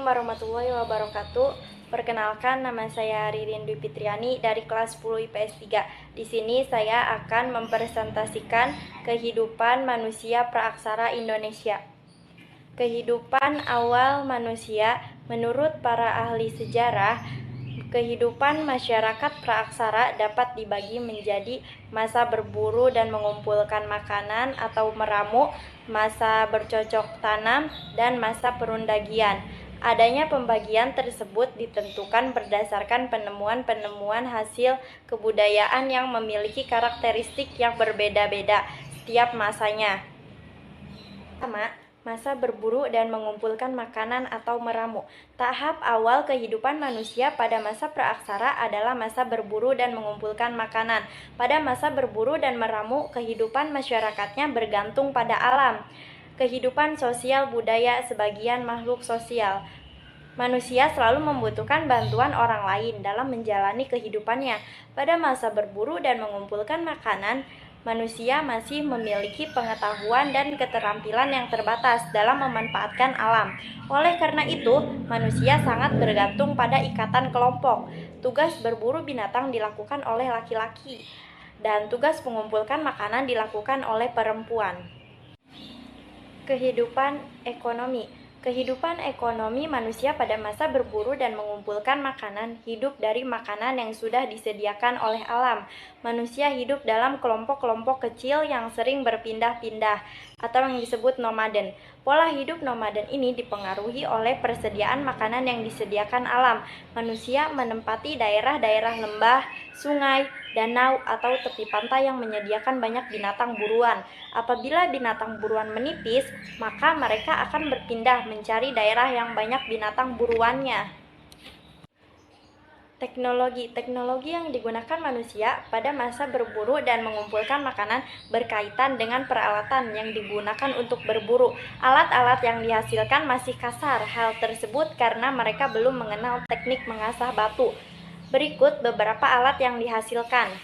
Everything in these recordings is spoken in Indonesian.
Assalamualaikum warahmatullahi wabarakatuh. Perkenalkan, nama saya Ririn Dwi Fitriani dari kelas 10 IPS 3. Di sini saya akan mempresentasikan kehidupan manusia praaksara Indonesia. Kehidupan awal manusia menurut para ahli sejarah, kehidupan masyarakat praaksara dapat dibagi menjadi masa berburu dan mengumpulkan makanan atau meramu, masa bercocok tanam, dan masa perundagian. Adanya pembagian tersebut ditentukan berdasarkan penemuan-penemuan hasil kebudayaan yang memiliki karakteristik yang berbeda-beda setiap masanya. Pertama, masa berburu dan mengumpulkan makanan atau meramu. Tahap awal kehidupan manusia pada masa praaksara adalah masa berburu dan mengumpulkan makanan. Pada masa berburu dan meramu, kehidupan masyarakatnya bergantung pada alam. Kehidupan sosial budaya sebagian makhluk sosial. Manusia selalu membutuhkan bantuan orang lain dalam menjalani kehidupannya. Pada masa berburu dan mengumpulkan makanan, manusia masih memiliki pengetahuan dan keterampilan yang terbatas dalam memanfaatkan alam. Oleh karena itu, manusia sangat bergantung pada ikatan kelompok. Tugas berburu binatang dilakukan oleh laki-laki, dan tugas mengumpulkan makanan dilakukan oleh perempuan. Kehidupan ekonomi. Kehidupan ekonomi manusia pada masa berburu dan mengumpulkan makanan hidup dari makanan yang sudah disediakan oleh alam. Manusia hidup dalam kelompok-kelompok kecil yang sering berpindah-pindah atau yang disebut nomaden. Pola hidup nomaden ini dipengaruhi oleh persediaan makanan yang disediakan alam. Manusia menempati daerah-daerah lembah, sungai, danau, atau tepi pantai yang menyediakan banyak binatang buruan. Apabila binatang buruan menipis, maka mereka akan berpindah mencari daerah yang banyak binatang buruannya. Teknologi yang digunakan manusia pada masa berburu dan mengumpulkan makanan berkaitan dengan peralatan yang digunakan untuk berburu. Alat-alat yang dihasilkan masih kasar. Hal tersebut karena mereka belum mengenal teknik mengasah batu. Berikut beberapa alat yang dihasilkan.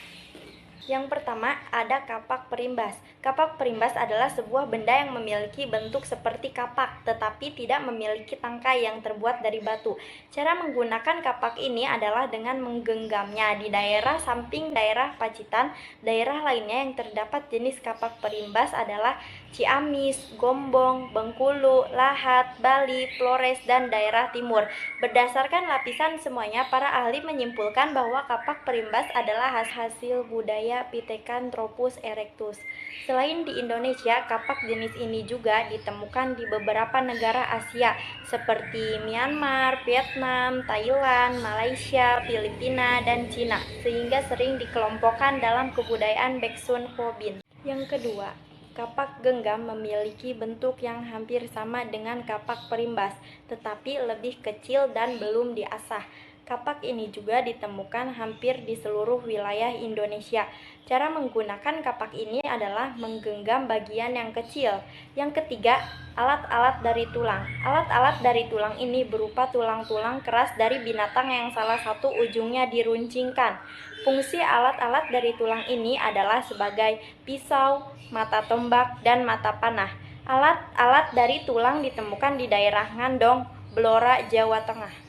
Yang pertama, ada kapak perimbas. Kapak perimbas adalah sebuah benda yang memiliki bentuk seperti kapak, tetapi tidak memiliki tangkai yang terbuat dari batu. Cara menggunakan kapak ini adalah dengan menggenggamnya di daerah samping daerah Pacitan. Daerah lainnya yang terdapat jenis kapak perimbas adalah Ciamis, Gombong, Bengkulu, Lahat, Bali, Flores, dan daerah timur. Berdasarkan lapisan semuanya, para ahli menyimpulkan bahwa kapak perimbas adalah hasil budaya Pithecanthropus erectus. Selain di Indonesia, kapak jenis ini juga ditemukan di beberapa negara Asia seperti Myanmar, Vietnam, Thailand, Malaysia, Filipina, dan Cina, sehingga sering dikelompokkan dalam kebudayaan Beksun Phobin. Yang kedua, kapak genggam memiliki bentuk yang hampir sama dengan kapak perimbas, tetapi lebih kecil dan belum diasah. Kapak ini juga ditemukan hampir di seluruh wilayah Indonesia. Cara menggunakan kapak ini adalah menggenggam bagian yang kecil. Yang ketiga, alat-alat dari tulang. Alat-alat dari tulang ini berupa tulang-tulang keras dari binatang yang salah satu ujungnya diruncingkan. Fungsi alat-alat dari tulang ini adalah sebagai pisau, mata tombak, dan mata panah. Alat-alat dari tulang ditemukan di daerah Ngandong, Blora, Jawa Tengah.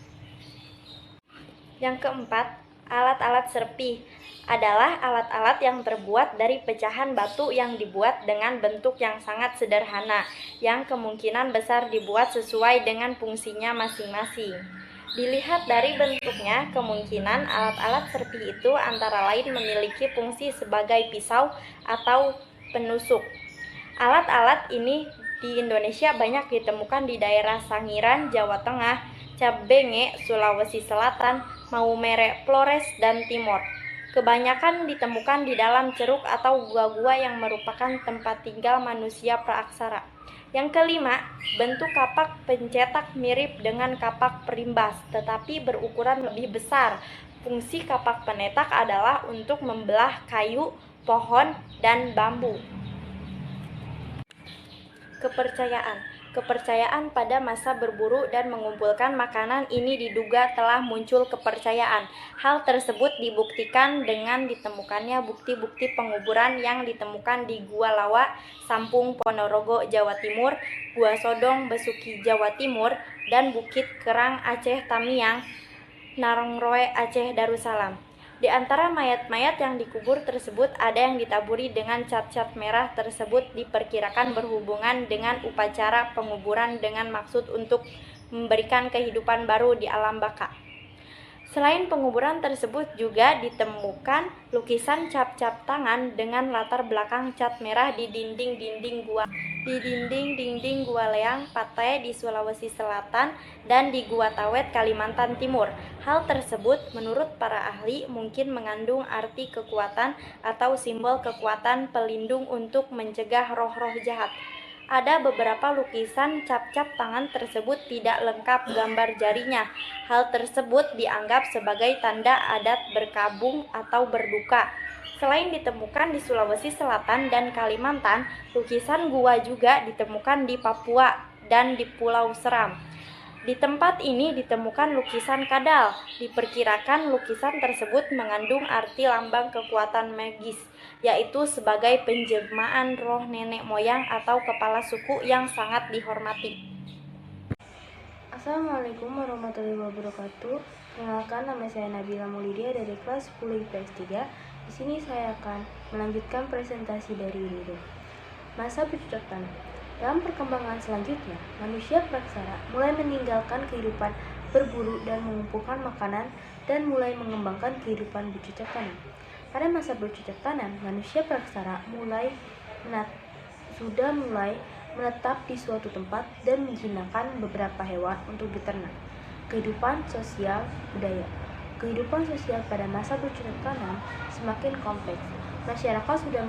Yang keempat, alat-alat serpih adalah alat-alat yang terbuat dari pecahan batu yang dibuat dengan bentuk yang sangat sederhana, yang kemungkinan besar dibuat sesuai dengan fungsinya masing-masing. Dilihat dari bentuknya, kemungkinan alat-alat serpih itu antara lain memiliki fungsi sebagai pisau atau penusuk. Alat-alat ini di Indonesia banyak ditemukan di daerah Sangiran, Jawa Tengah, Cabenge, Sulawesi Selatan, Maumere, Flores, dan Timor. Kebanyakan ditemukan di dalam ceruk atau gua-gua yang merupakan tempat tinggal manusia praaksara. Yang kelima, bentuk kapak pencetak mirip dengan kapak perimbas, tetapi berukuran lebih besar. Fungsi kapak penetak adalah untuk membelah kayu, pohon, dan bambu. Kepercayaan. Kepercayaan pada masa berburu dan mengumpulkan makanan ini diduga telah muncul kepercayaan. Hal tersebut dibuktikan dengan ditemukannya bukti-bukti penguburan yang ditemukan di Gua Lawa, Sampung, Ponorogo, Jawa Timur, Gua Sodong, Besuki, Jawa Timur, dan Bukit Kerang, Aceh Tamiang, Narongroe, Aceh Darussalam. Di antara mayat-mayat yang dikubur tersebut ada yang ditaburi dengan cat-cat merah tersebut diperkirakan berhubungan dengan upacara penguburan dengan maksud untuk memberikan kehidupan baru di alam baka. Selain penguburan tersebut juga ditemukan lukisan cap-cap tangan dengan latar belakang cat merah di dinding-dinding Gua Leang, Pattaya di Sulawesi Selatan dan di Gua Tawet, Kalimantan Timur. Hal tersebut menurut para ahli mungkin mengandung arti kekuatan atau simbol kekuatan pelindung untuk mencegah roh-roh jahat. Ada beberapa lukisan cap-cap tangan tersebut tidak lengkap gambar jarinya. Hal tersebut dianggap sebagai tanda adat berkabung atau berduka. Selain ditemukan di Sulawesi Selatan dan Kalimantan, lukisan gua juga ditemukan di Papua dan di Pulau Seram. Di tempat ini ditemukan lukisan kadal. Diperkirakan lukisan tersebut mengandung arti lambang kekuatan magis, yaitu sebagai penjelmaan roh nenek moyang atau kepala suku yang sangat dihormati. Assalamualaikum warahmatullahi wabarakatuh. Perkenalkan, nama saya Nabila Maulidia dari kelas 10 IPS 3. Di sini saya akan melanjutkan presentasi dari Ridho. Masa bercocok tanam. Dalam perkembangan selanjutnya, manusia praksara mulai meninggalkan kehidupan berburu dan mengumpulkan makanan dan mulai mengembangkan kehidupan bercocok tanam. Pada masa bercocok tanam, manusia praksara sudah mulai menetap di suatu tempat dan menjinakkan beberapa hewan untuk diternak. Kehidupan sosial budaya. Kehidupan sosial pada masa bercocok tanam semakin kompleks. Masyarakat sudah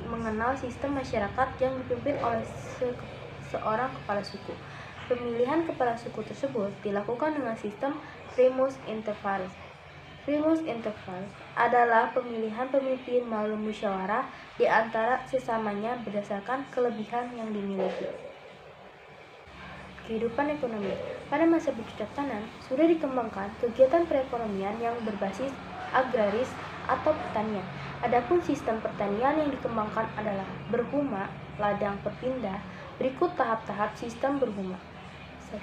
mengenal sistem masyarakat yang dipimpin oleh seorang kepala suku. Pemilihan kepala suku tersebut dilakukan dengan sistem primus inter pares. Primus inter pares adalah pemilihan pemimpin melalui musyawarah di antara sesamanya berdasarkan kelebihan yang dimiliki. Kehidupan ekonomi. Pada masa bercocok tanam sudah dikembangkan kegiatan perekonomian yang berbasis agraris atau pertanian. Adapun sistem pertanian yang dikembangkan adalah berhuma, ladang berpindah. Berikut tahap-tahap sistem berhuma. 1.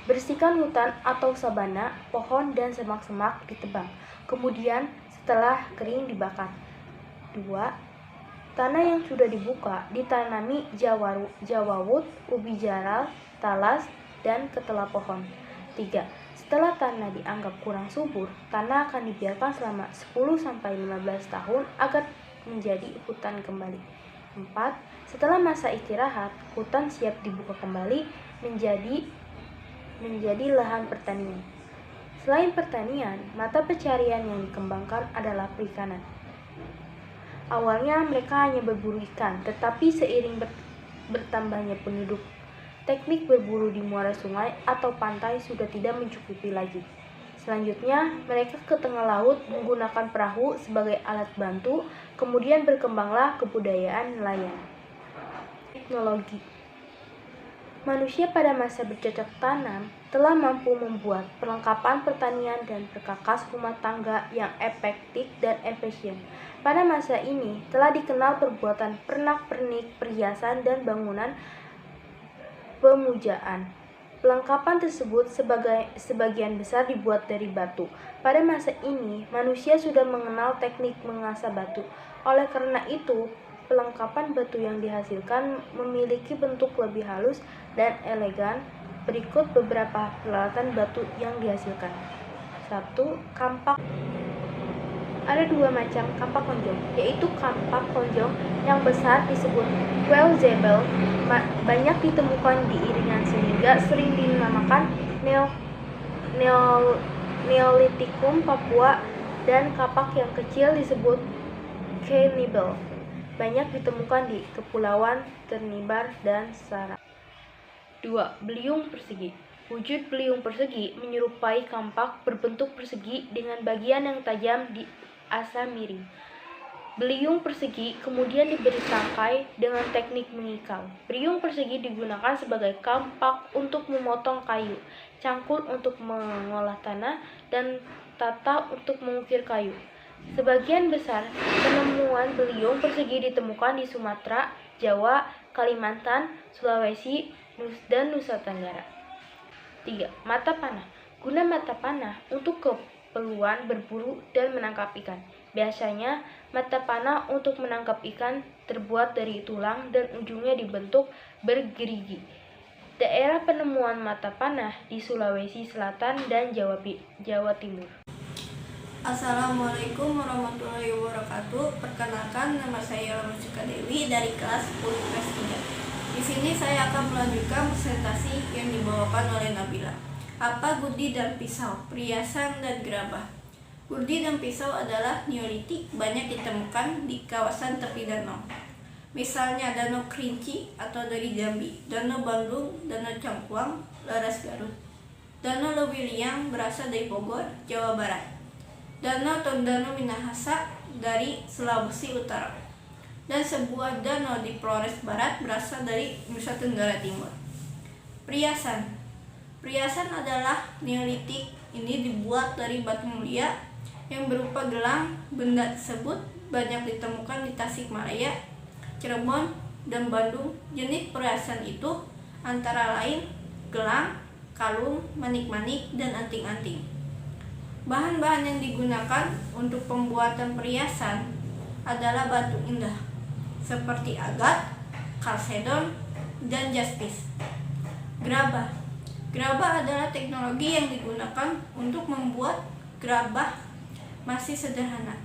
Bersihkan hutan atau sabana, pohon dan semak-semak ditebang. Kemudian setelah kering dibakar. 2. Tanah yang sudah dibuka ditanami jawawut, ubi jaral, talas, dan ketela pohon. 3. Setelah tanah dianggap kurang subur, tanah akan dibiarkan selama 10-15 tahun agar menjadi hutan kembali. 4. Setelah masa istirahat, hutan siap dibuka kembali menjadi lahan pertanian. Selain pertanian, mata pencarian yang dikembangkan adalah perikanan. Awalnya mereka hanya berburu ikan, tetapi seiring bertambahnya penduduk, teknik berburu di muara sungai atau pantai sudah tidak mencukupi lagi. Selanjutnya, mereka ke tengah laut menggunakan perahu sebagai alat bantu, kemudian berkembanglah kebudayaan nelayan. Teknologi. Manusia pada masa bercocok tanam telah mampu membuat perlengkapan pertanian dan perkakas rumah tangga yang efektif dan efisien. Pada masa ini telah dikenal perbuatan pernak-pernik, perhiasan, dan bangunan pemujaan. Perlengkapan tersebut sebagian besar dibuat dari batu. Pada masa ini, manusia sudah mengenal teknik mengasah batu. Oleh karena itu, perlengkapan batu yang dihasilkan memiliki bentuk lebih halus dan elegan. Berikut beberapa peralatan batu yang dihasilkan. 1. Kampak. Ada dua macam kampak konjong, yaitu kampak konjong yang besar disebut Quetzalcoatl, banyak ditemukan di Irian sehingga sering dinamakan Neolitikum Papua, dan kapak yang kecil disebut Cannibal, banyak ditemukan di Kepulauan Ternate dan Sara. 2. Beliung persegi. Wujud beliung persegi menyerupai kampak berbentuk persegi dengan bagian yang tajam di asa miring. Beliung persegi kemudian diberi tangkai dengan teknik mengikau. Beliung persegi digunakan sebagai kampak untuk memotong kayu, cangkul untuk mengolah tanah, dan tata untuk mengukir kayu. Sebagian besar penemuan beliung persegi ditemukan di Sumatera, Jawa, Kalimantan, Sulawesi, dan Nusa Tenggara. 3. Mata panah. Guna mata panah untuk keperluan berburu dan menangkap ikan. Biasanya, mata panah untuk menangkap ikan terbuat dari tulang dan ujungnya dibentuk bergerigi. Daerah penemuan mata panah di Sulawesi Selatan dan Jawa Timur. Assalamualaikum warahmatullahi wabarakatuh. Perkenalkan, nama saya Rusika Dewi dari kelas 10 kelas 3. Di sini saya akan melanjutkan presentasi yang dibawakan oleh Nabila. Apa gurdi dan pisau, perhiasan dan gerabah? Gurdi dan pisau adalah neolitik, banyak ditemukan di kawasan tepi danau. Misalnya Danau Kerinci atau dari Jambi, Danau Bandung, Danau Cangkuang, Laras Garut. Danau Lewiliang berasal dari Bogor, Jawa Barat. Danau Tondano Minahasa dari Sulawesi Utara. Dan sebuah danau di Flores Barat berasal dari Nusa Tenggara Timur. Perhiasan. Perhiasan adalah neolitik, ini dibuat dari batu mulia yang berupa gelang. Benda tersebut banyak ditemukan di Tasikmalaya, Cirebon, dan Bandung. Jenis perhiasan itu antara lain gelang, kalung, manik-manik, dan anting-anting. Bahan-bahan yang digunakan untuk pembuatan perhiasan adalah batu indah seperti agat, kalsedon, dan jaspis. Gerabah. Gerabah adalah teknologi yang digunakan untuk membuat gerabah masih sederhana,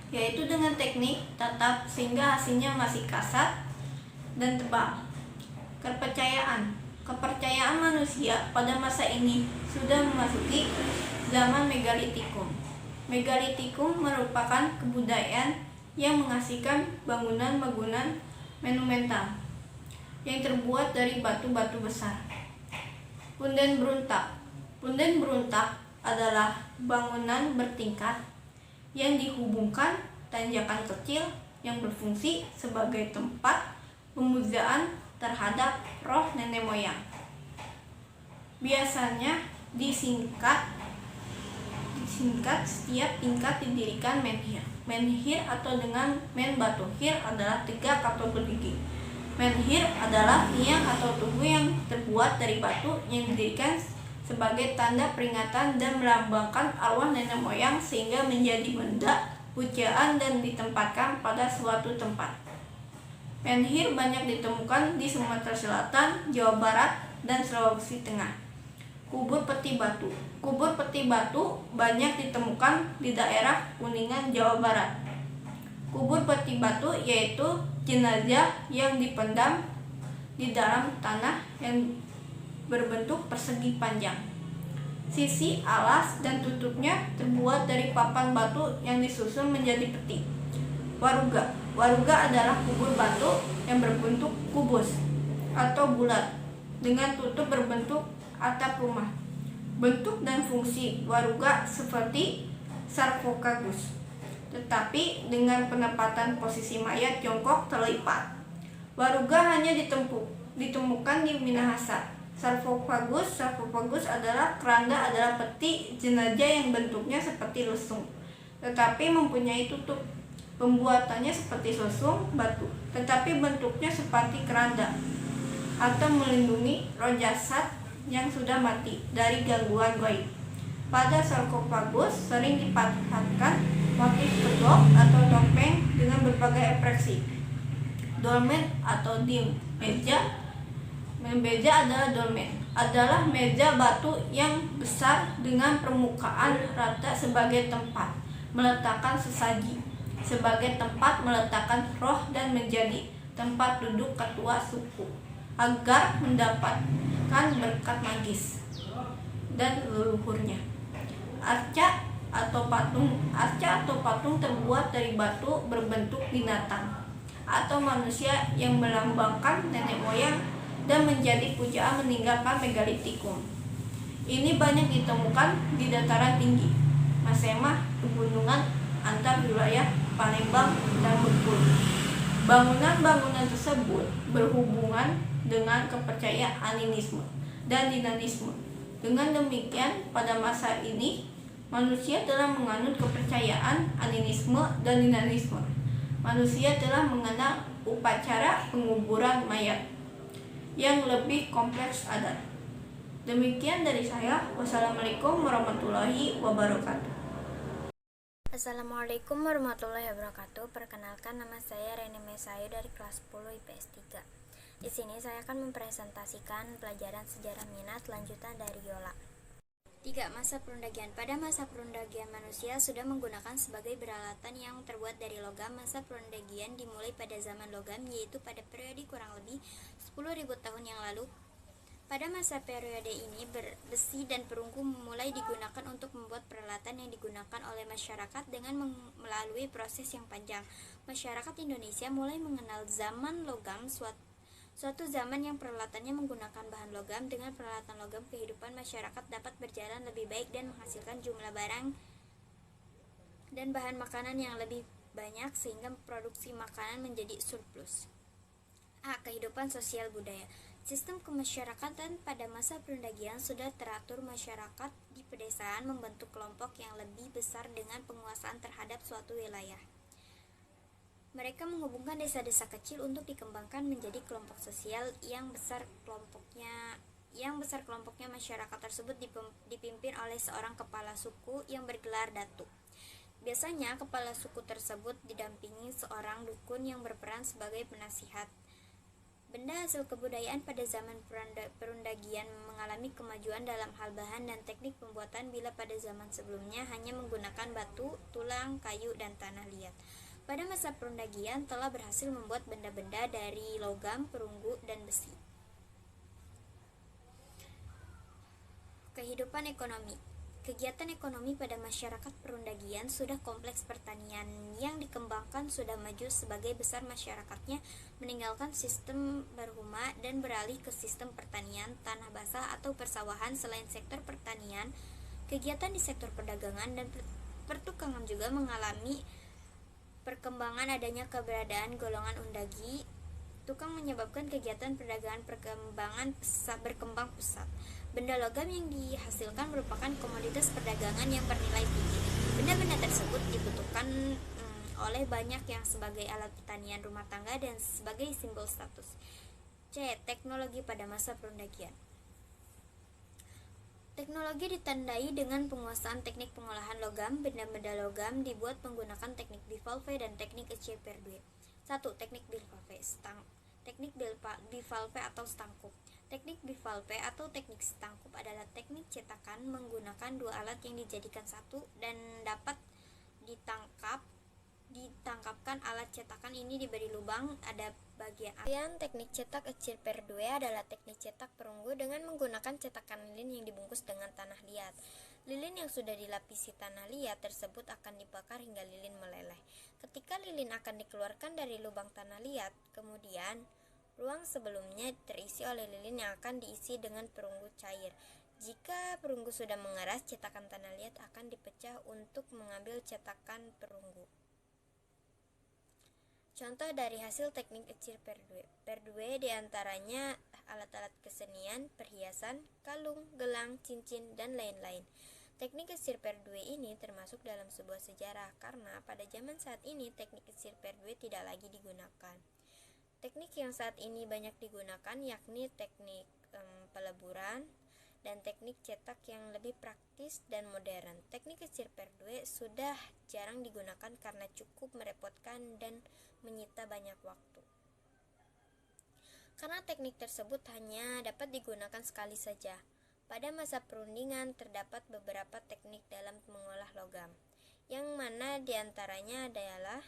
yaitu dengan teknik tatap sehingga hasilnya masih kasar dan tebal. Kepercayaan manusia pada masa ini sudah memasuki zaman megalitikum. Megalitikum merupakan kebudayaan yang menghasilkan bangunan-bangunan monumental yang terbuat dari batu-batu besar. Punden beruntak. Punden beruntak adalah bangunan bertingkat yang dihubungkan tanjakan kecil yang berfungsi sebagai tempat pemujaan terhadap roh nenek moyang. Biasanya disingkat setiap tingkat didirikan menhir. Menhir atau dengan men batu hir adalah tegak atau berdiri. Menhir adalah tiang atau tugu yang terbuat dari batu yang didirikan sebagai tanda peringatan dan melambangkan arwah nenek moyang sehingga menjadi benda pujaan dan ditempatkan pada suatu tempat. Menhir banyak ditemukan di Sumatera Selatan, Jawa Barat, dan Sulawesi Tengah. Kubur peti batu. Kubur peti batu banyak ditemukan di daerah Kuningan, Jawa Barat. Kubur peti batu yaitu jenazah yang dipendam di dalam tanah yang berbentuk persegi panjang. Sisi, alas, dan tutupnya terbuat dari papan batu yang disusun menjadi peti. Waruga. Waruga adalah kubur batu yang berbentuk kubus atau bulat dengan tutup berbentuk atap rumah. Bentuk dan fungsi waruga seperti sarkofagus, tetapi dengan penempatan posisi mayat jongkok terlipat. Waruga hanya ditemukan di Minahasa. Sarkofagus adalah keranda adalah peti jenazah yang bentuknya seperti lesung, tetapi mempunyai tutup. Pembuatannya seperti lesung batu, tetapi bentuknya seperti keranda atau melindungi roh jasad yang sudah mati dari gangguan gaib. Pada sarkofagus sering dipatahkan motif kedok atau topeng dengan berbagai ekspresi. Dolmen atau dim meja adalah meja batu yang besar dengan permukaan rata sebagai tempat meletakkan sesaji, sebagai tempat meletakkan roh dan menjadi tempat duduk ketua suku agar mendapatkan berkat magis dan leluhurnya. Arca atau patung terbuat dari batu berbentuk binatang atau manusia yang melambangkan nenek moyang dan menjadi pujaan meninggalkan megalitikum. Ini banyak ditemukan di dataran tinggi, Masemah, pegunungan antar wilayah Palembang, dan Bengkulu. Bangunan-bangunan tersebut berhubungan dengan kepercayaan animisme dan dinamisme. Dengan demikian, pada masa ini, manusia telah menganut kepercayaan animisme dan dinamisme. Manusia telah mengenal upacara penguburan mayat yang lebih kompleks adat. Demikian dari saya. Wassalamualaikum warahmatullahi wabarakatuh. Assalamualaikum warahmatullahi wabarakatuh. Perkenalkan, nama saya Reni Mesayu dari kelas 10 IPS 3. Di sini saya akan mempresentasikan pelajaran sejarah minat lanjutan dari Yola. 3. Masa perundagian. Pada masa perundagian, manusia sudah menggunakan sebagai peralatan yang terbuat dari logam. Masa perundagian dimulai pada zaman logam, yaitu pada periode kurang lebih 10.000 tahun yang lalu. Pada masa periode ini, besi dan perunggu mulai digunakan untuk membuat peralatan yang digunakan oleh masyarakat dengan melalui proses yang panjang. Masyarakat Indonesia mulai mengenal zaman logam, suatu zaman yang peralatannya menggunakan bahan logam. Dengan peralatan logam, kehidupan masyarakat dapat berjalan lebih baik dan menghasilkan jumlah barang dan bahan makanan yang lebih banyak sehingga produksi makanan menjadi surplus. A. Kehidupan sosial budaya. Sistem kemasyarakatan pada masa perundagian sudah teratur. Masyarakat di pedesaan membentuk kelompok yang lebih besar dengan penguasaan terhadap suatu wilayah. Mereka menghubungkan desa-desa kecil untuk dikembangkan menjadi kelompok sosial yang besar kelompoknya. Masyarakat tersebut dipimpin oleh seorang kepala suku yang bergelar datuk. Biasanya kepala suku tersebut didampingi seorang dukun yang berperan sebagai penasihat. Benda hasil kebudayaan pada zaman perundagian mengalami kemajuan dalam hal bahan dan teknik pembuatan bila pada zaman sebelumnya hanya menggunakan batu, tulang, kayu, dan tanah liat. Pada masa perundagian telah berhasil membuat benda-benda dari logam, perunggu, dan besi. Kehidupan ekonomi. Kegiatan ekonomi pada masyarakat perundagian sudah kompleks. Pertanian yang dikembangkan sudah maju. Sebagai besar masyarakatnya meninggalkan sistem berhuma dan beralih ke sistem pertanian tanah basah atau persawahan. Selain sektor pertanian, kegiatan di sektor perdagangan dan pertukangan juga mengalami perkembangan. Adanya keberadaan golongan undagi tukang menyebabkan kegiatan perdagangan berkembang pesat. Benda logam yang dihasilkan merupakan komoditas perdagangan yang bernilai tinggi. Benda-benda tersebut dibutuhkan oleh banyak yang sebagai alat pertanian rumah tangga dan sebagai simbol status. C. Teknologi pada masa perundagian. Teknologi ditandai dengan penguasaan teknik pengolahan logam. Benda-benda logam dibuat menggunakan teknik bivalve dan teknik EC/2. 1. Teknik bivalve. Teknik bivalve atau stangkup. Teknik bivalve atau teknik stangkup adalah teknik cetakan menggunakan dua alat yang dijadikan satu dan dapat ditangkapkan. Alat cetakan ini diberi lubang ada bagian atas. Teknik cetak EC/2 adalah teknik cetak perunggu dengan menggunakan cetakan lilin yang dibungkus dengan tanah liat. Lilin yang sudah dilapisi tanah liat tersebut akan dibakar hingga lilin meleleh. Ketika lilin akan dikeluarkan dari lubang tanah liat, kemudian ruang sebelumnya terisi oleh lilin yang akan diisi dengan perunggu cair. Jika perunggu sudah mengeras, cetakan tanah liat akan dipecah untuk mengambil cetakan perunggu. Contoh dari hasil teknik EC/2 diantaranya alat-alat kesenian, perhiasan, kalung, gelang, cincin, dan lain-lain. Teknik EC/2 ini termasuk dalam sebuah sejarah karena pada zaman saat ini teknik EC/2 tidak lagi digunakan. Teknik yang saat ini banyak digunakan yakni teknik peleburan dan teknik cetak yang lebih praktis dan modern. Teknik EC/2 sudah jarang digunakan karena cukup merepotkan dan menyita banyak waktu. Karena teknik tersebut hanya dapat digunakan sekali saja. Pada masa perundingan terdapat beberapa teknik dalam mengolah logam, yang mana diantaranya adalah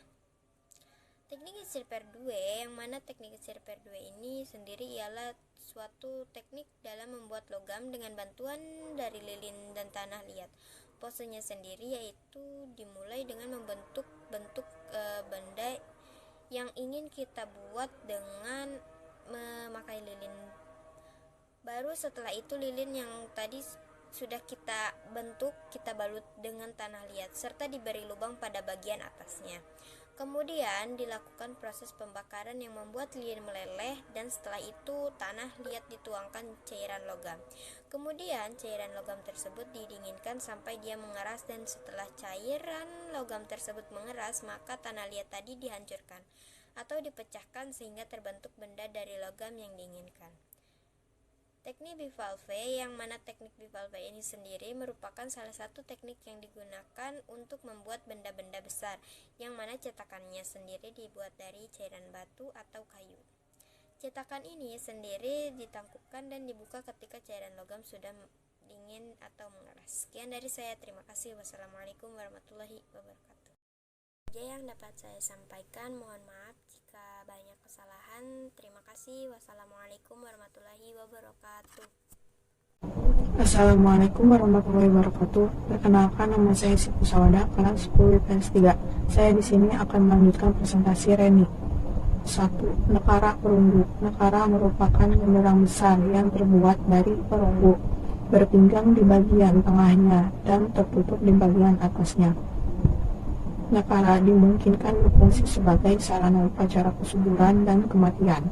teknik EC/2, yang mana teknik EC/2 ini sendiri ialah suatu teknik dalam membuat logam dengan bantuan dari lilin dan tanah liat. Posenya sendiri yaitu dimulai dengan membentuk benda yang ingin kita buat dengan memakai lilin. Baru setelah itu lilin yang tadi sudah kita bentuk, kita balut dengan tanah liat serta diberi lubang pada bagian atasnya. Kemudian dilakukan proses pembakaran yang membuat lilin meleleh, dan setelah itu tanah liat dituangkan cairan logam. Kemudian cairan logam tersebut didinginkan sampai dia mengeras, dan setelah cairan logam tersebut mengeras, maka tanah liat tadi dihancurkan atau dipecahkan sehingga terbentuk benda dari logam yang diinginkan. Teknik bivalve, yang mana teknik bivalve ini sendiri merupakan salah satu teknik yang digunakan untuk membuat benda-benda besar, yang mana cetakannya sendiri dibuat dari cairan batu atau kayu. Cetakan ini sendiri ditangkupkan dan dibuka ketika cairan logam sudah dingin atau mengeras. Sekian dari saya, terima kasih. Wassalamualaikum warahmatullahi wabarakatuh. Yang dapat saya sampaikan, mohon maaf jika banyak kesalahan. Terima kasih. Wassalamualaikum warahmatullahi wabarakatuh. Assalamualaikum warahmatullahi wabarakatuh. Perkenalkan, nama saya Sipu Sawada, kelas 10 IPS 3. Saya di sini akan melanjutkan presentasi Reni. 1. Nekara perunggu. Nekara merupakan genderang besar yang terbuat dari perunggu, berpinggang di bagian tengahnya dan tertutup di bagian atasnya. Nekara dimungkinkan berfungsi sebagai sarana upacara kesuburan dan kematian,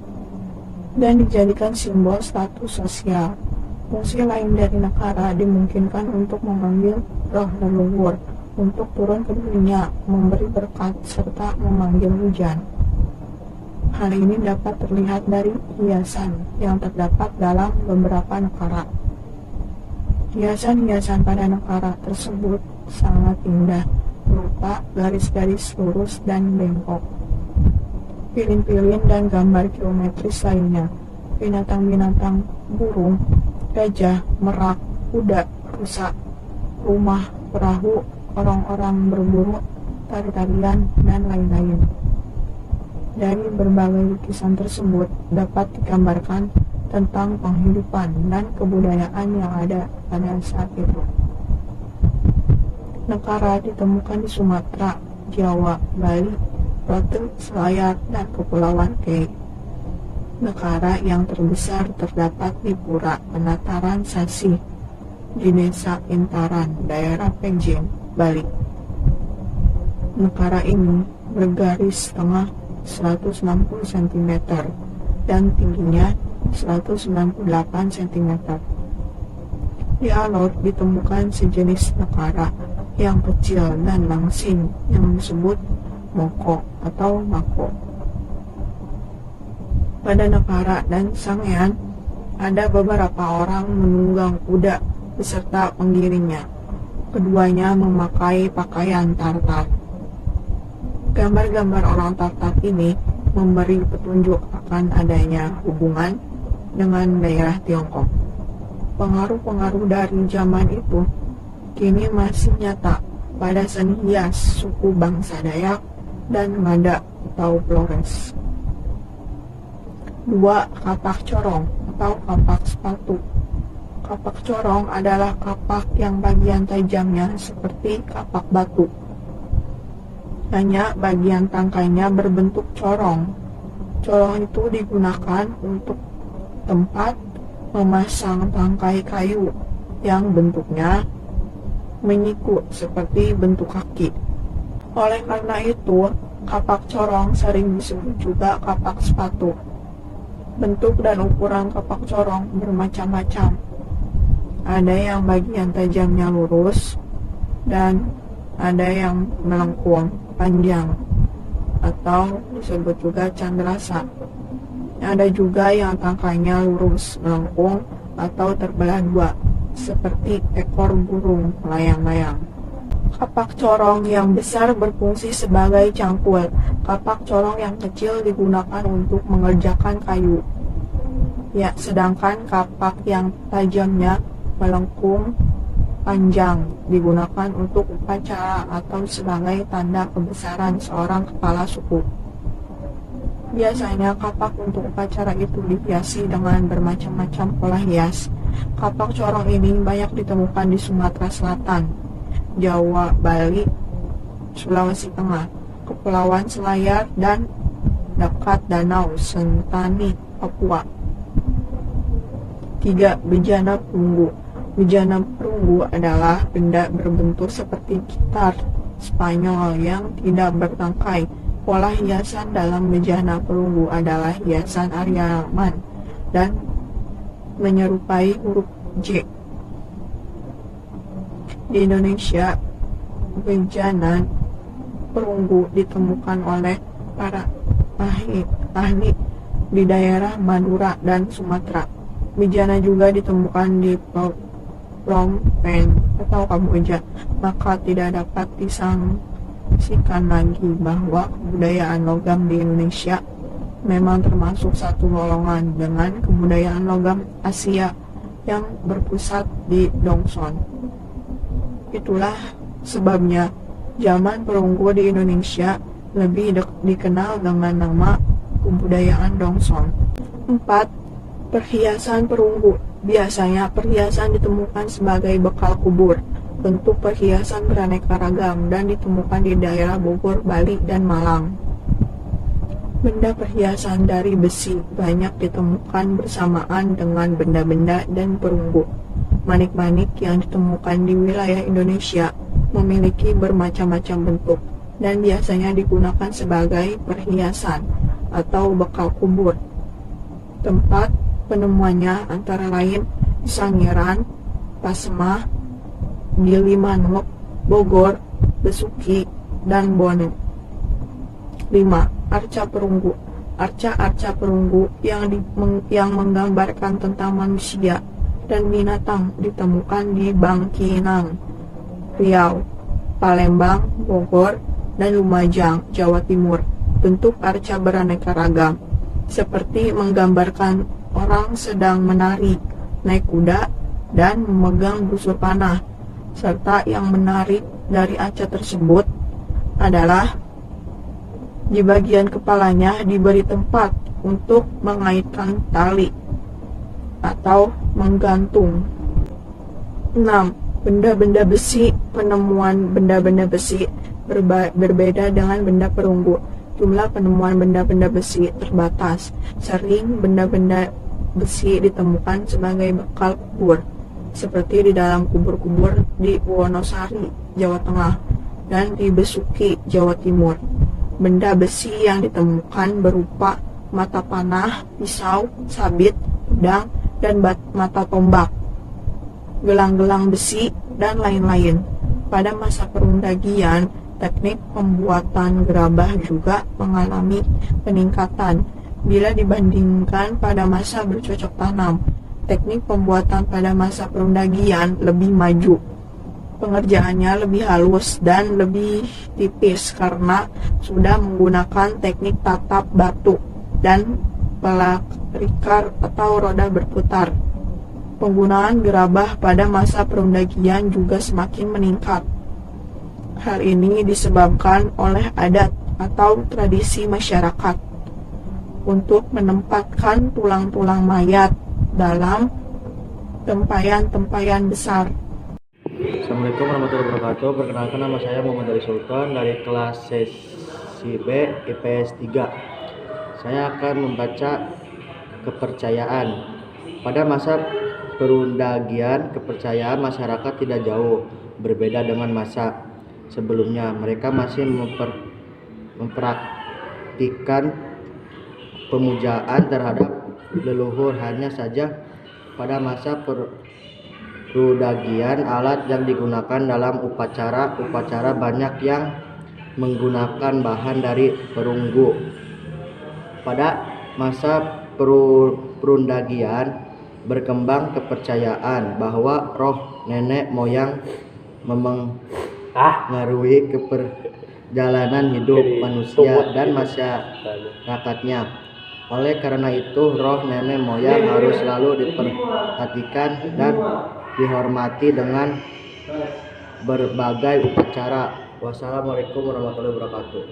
dan dijadikan simbol status sosial. Fungsi lain dari nekara dimungkinkan untuk memanggil roh leluhur untuk turun ke dunia, memberi berkat, serta memanggil hujan. Hal ini dapat terlihat dari hiasan yang terdapat dalam beberapa nekara. Hiasan-hiasan pada nekara tersebut sangat indah, berupa garis-garis lurus dan bengkok, pilin-pilin dan gambar geometris lainnya, binatang-binatang, burung, gajah, merak, kuda, rusa, rumah, perahu, orang-orang berburu, tari-tarian, dan lain-lain. Dari berbagai lukisan tersebut dapat digambarkan tentang penghidupan dan kebudayaan yang ada pada saat itu. Nekara ditemukan di Sumatera, Jawa, Bali, Rote, Selayar, dan Kepulauan Kei. Nekara yang terbesar terdapat di Pura Penataran Sasi, di Desa Intaran, daerah Penjing, Bali. Nekara ini bergaris tengah 160 cm dan tingginya 198 cm. Di Alor ditemukan sejenis nekara yang kecil dan langsing yang disebut moko atau mako. Pada nekara dan sangean ada beberapa orang menunggang kuda beserta penggiringnya. Keduanya memakai pakaian Tartar. Gambar-gambar orang Tartar ini memberi petunjuk akan adanya hubungan dengan daerah Tiongkok. Pengaruh-pengaruh dari zaman itu kini masih nyata pada seni hias suku bangsa Dayak dan Ngada atau Flores. 2. Kapak corong atau kapak sepatu. Kapak corong adalah kapak yang bagian tajamnya seperti kapak batu. Hanya bagian tangkainya berbentuk corong. Corong itu digunakan untuk tempat memasang tangkai kayu yang bentuknya menyiku seperti bentuk kaki. Oleh karena itu, kapak corong sering disebut juga kapak sepatu. Bentuk dan ukuran kapak corong bermacam-macam. Ada yang bagian tajamnya lurus dan ada yang melengkung panjang atau disebut juga candrasa. Ada juga yang tangkainya lurus, melengkung atau terbelah dua seperti ekor burung melayang-layang. Kapak corong yang besar berfungsi sebagai cangkul. Kapak corong yang kecil digunakan untuk mengerjakan kayu. Ya, sedangkan kapak yang tajamnya melengkung panjang digunakan untuk upacara atau sebagai tanda kebesaran seorang kepala suku. Biasanya kapak untuk upacara itu dihiasi dengan bermacam-macam pola hias. Kapak corong ini banyak ditemukan di Sumatera Selatan, Jawa, Bali, Sulawesi Tengah, Kepulauan Selayar, dan dekat Danau Sentani, Papua. 3. Bejana perunggu. Bejana perunggu perunggu adalah benda berbentuk seperti gitar Spanyol yang tidak bertangkai. Pola hiasan dalam bejana perunggu adalah hiasan Ariaman dan menyerupai huruf J. Di Indonesia, bejana perunggu ditemukan oleh para ahli di daerah Madura dan Sumatera. Bejana juga ditemukan di Phnom Penh atau Kamboja, maka tidak dapat disangsikan lagi bahwa kebudayaan logam di Indonesia memang termasuk satu golongan dengan kebudayaan logam Asia yang berpusat di Dongson. Itulah sebabnya zaman perunggu di Indonesia lebih dikenal dengan nama kebudayaan Dongson. 4. Perhiasan perunggu. Biasanya perhiasan ditemukan sebagai bekal kubur. Bentuk perhiasan beraneka ragam dan ditemukan di daerah Bogor, Bali, dan Malang. Benda perhiasan dari besi banyak ditemukan bersamaan dengan benda-benda dan perunggu. Manik-manik yang ditemukan di wilayah Indonesia memiliki bermacam-macam bentuk dan biasanya digunakan sebagai perhiasan atau bekal kubur. Tempat penemuannya antara lain di Sangiran, Pasemah, Gilimanuk, Bogor, Besuki, dan Bone. 5. Arca perunggu. Arca-arca perunggu yang menggambarkan tentang manusia dan binatang ditemukan di Bangkinang, Riau, Palembang, Bogor, dan Lumajang, Jawa Timur. Bentuk arca beraneka ragam, seperti menggambarkan orang sedang menari, naik kuda, dan memegang busur panah, serta yang menarik dari arca tersebut adalah di bagian kepalanya diberi tempat untuk mengaitkan tali atau menggantung. 6. Benda-benda besi. Penemuan benda-benda besi berbeda dengan benda perunggu. Jumlah penemuan benda-benda besi terbatas. Sering benda-benda besi ditemukan sebagai bekal kubur, seperti di dalam kubur-kubur di Wonosari, Jawa Tengah, dan di Besuki, Jawa Timur. Benda besi yang ditemukan berupa mata panah, pisau, sabit, pedang, dan mata tombak, gelang-gelang besi, dan lain-lain. Pada masa perundagian, teknik pembuatan gerabah juga mengalami peningkatan. Bila dibandingkan pada masa bercocok tanam, teknik pembuatan pada masa perundagian lebih maju. Pengerjaannya lebih halus dan lebih tipis karena sudah menggunakan teknik tatap batu dan pelakar atau roda berputar. Penggunaan gerabah pada masa perundagian juga semakin meningkat. Hal ini disebabkan oleh adat atau tradisi masyarakat untuk menempatkan tulang-tulang mayat dalam tempayan-tempayan besar. Assalamualaikum warahmatullahi wabarakatuh. Perkenalkan, nama saya Muhammad Ali Sultan dari kelas sesi B IPS 3. Saya akan membaca kepercayaan. Pada masa perundagian, kepercayaan masyarakat tidak jauh berbeda dengan masa sebelumnya. Mereka masih mempraktikkan pemujaan terhadap leluhur. Hanya saja pada masa perundagian, alat yang digunakan dalam upacara banyak yang menggunakan bahan dari perunggu. Pada masa perundagian berkembang kepercayaan bahwa roh nenek moyang memengaruhi perjalanan hidup manusia dan masyarakatnya. Oleh karena itu, roh nenek moyang harus selalu diperhatikan dan dihormati dengan berbagai upacara. Wassalamualaikum warahmatullahi wabarakatuh.